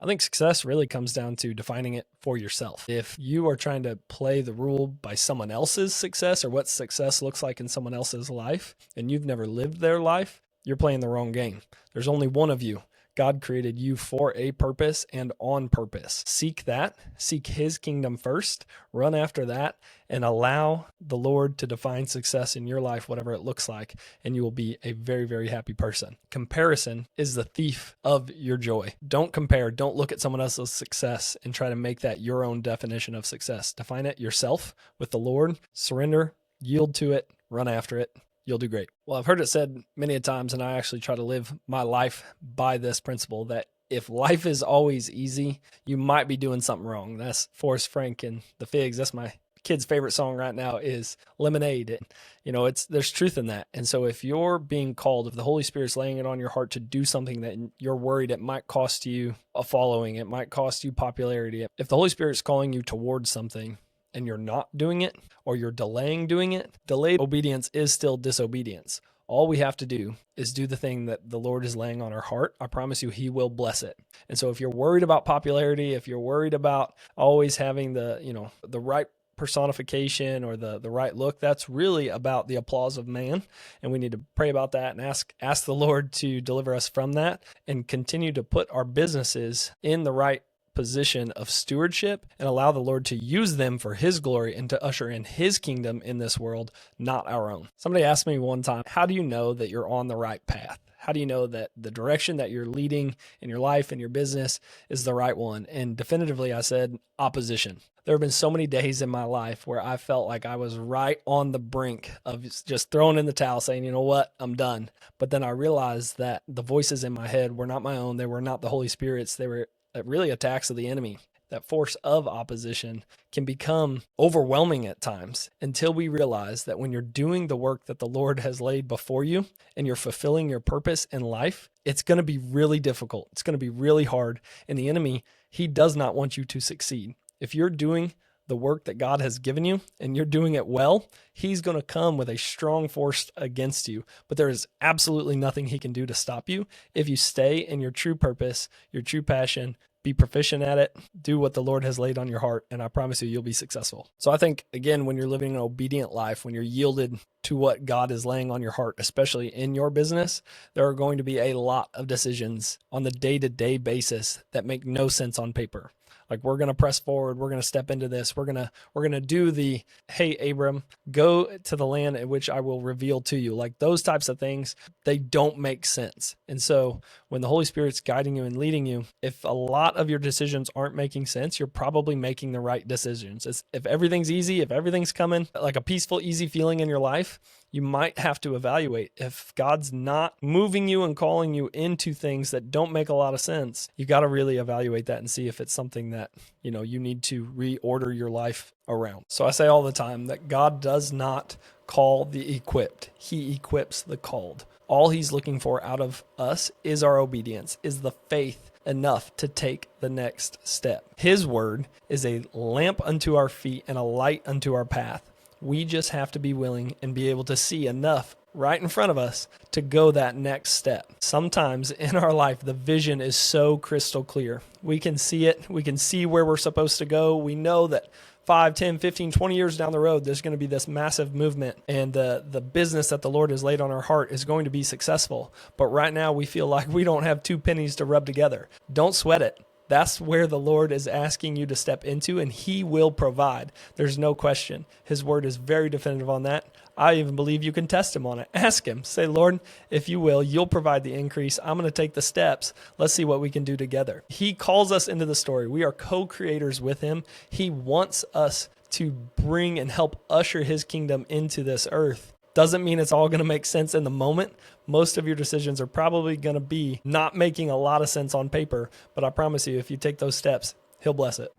I think success really comes down to defining it for yourself. If you are trying to play the rule by someone else's success or what success looks like in someone else's life, and you've never lived their life, you're playing the wrong game. There's only one of you. God created you for a purpose and on purpose. Seek that, seek his kingdom first, run after that, and allow the Lord to define success in your life, whatever it looks like, and you will be a very, very happy person. Comparison is the thief of your joy. Don't compare. Don't look at someone else's success and try to make that your own definition of success. Define it yourself with the Lord, surrender, yield to it, run after it. You'll do great. Well, I've heard it said many a times, and I actually try to live my life by this principle, that if life is always easy, you might be doing something wrong. That's Forrest Frank and the Figs. That's my kid's favorite song right now, is Lemonade. And, there's truth in that. And so if you're being called, if the Holy Spirit's laying it on your heart to do something that you're worried it might cost you a following, it might cost you popularity. If the Holy Spirit's calling you towards something, and you're not doing it, or you're delaying doing it, delayed obedience is still disobedience. All we have to do is do the thing that the Lord is laying on our heart. I promise you, he will bless it. And so if you're worried about popularity, if you're worried about always having the right personification or the right look, that's really about the applause of man. And we need to pray about that and ask the Lord to deliver us from that and continue to put our businesses in the right position of stewardship and allow the Lord to use them for his glory and to usher in his kingdom in this world, not our own. Somebody asked me one time, how do you know that you're on the right path? How do you know that the direction that you're leading in your life and your business is the right one? And definitively, I said opposition. There have been so many days in my life where I felt like I was right on the brink of just throwing in the towel, saying, you know what, I'm done. But then I realized that the voices in my head were not my own. They were not the Holy Spirit's. They were really attacks of the enemy. That force of opposition can become overwhelming at times until we realize that when you're doing the work that the Lord has laid before you and you're fulfilling your purpose in life, it's going to be really difficult. It's going to be really hard. And the enemy, he does not want you to succeed. If you're doing the work that God has given you and you're doing it well, he's going to come with a strong force against you. But there is absolutely nothing he can do to stop you if you stay in your true purpose, your true passion, be proficient at it, do what the Lord has laid on your heart, and I promise you, you'll be successful. So I think, again, when you're living an obedient life, when you're yielded to what God is laying on your heart, especially in your business, there are going to be a lot of decisions on the day-to-day basis that make no sense on paper. Like, we're going to press forward. We're going to step into this. We're going to do the, hey, Abram, go to the land in which I will reveal to you. Like, those types of things, they don't make sense. And so when the Holy Spirit's guiding you and leading you, if a lot of your decisions aren't making sense, you're probably making the right decisions. If everything's easy, if everything's coming like a peaceful, easy feeling in your life, you might have to evaluate. If God's not moving you and calling you into things that don't make a lot of sense, you got to really evaluate that and see if it's something that, you need to reorder your life around. So I say all the time that God does not call the equipped. He equips the called. All he's looking for out of us is our obedience, is the faith enough to take the next step. His word is a lamp unto our feet and a light unto our path. We just have to be willing and be able to see enough right in front of us to go that next step. Sometimes in our life, the vision is so crystal clear. We can see it. We can see where we're supposed to go. We know that 5, 10, 15, 20 years down the road, there's going to be this massive movement and the business that the Lord has laid on our heart is going to be successful. But right now we feel like we don't have 2 pennies to rub together. Don't sweat it. That's where the Lord is asking you to step into, and he will provide. There's no question. His word is very definitive on that. I even believe you can test him on it. Ask him. Say, Lord, if you will, you'll provide the increase. I'm going to take the steps. Let's see what we can do together. He calls us into the story. We are co-creators with him. He wants us to bring and help usher his kingdom into this earth. Doesn't mean it's all going to make sense in the moment. Most of your decisions are probably going to be not making a lot of sense on paper, but I promise you, if you take those steps, he'll bless it.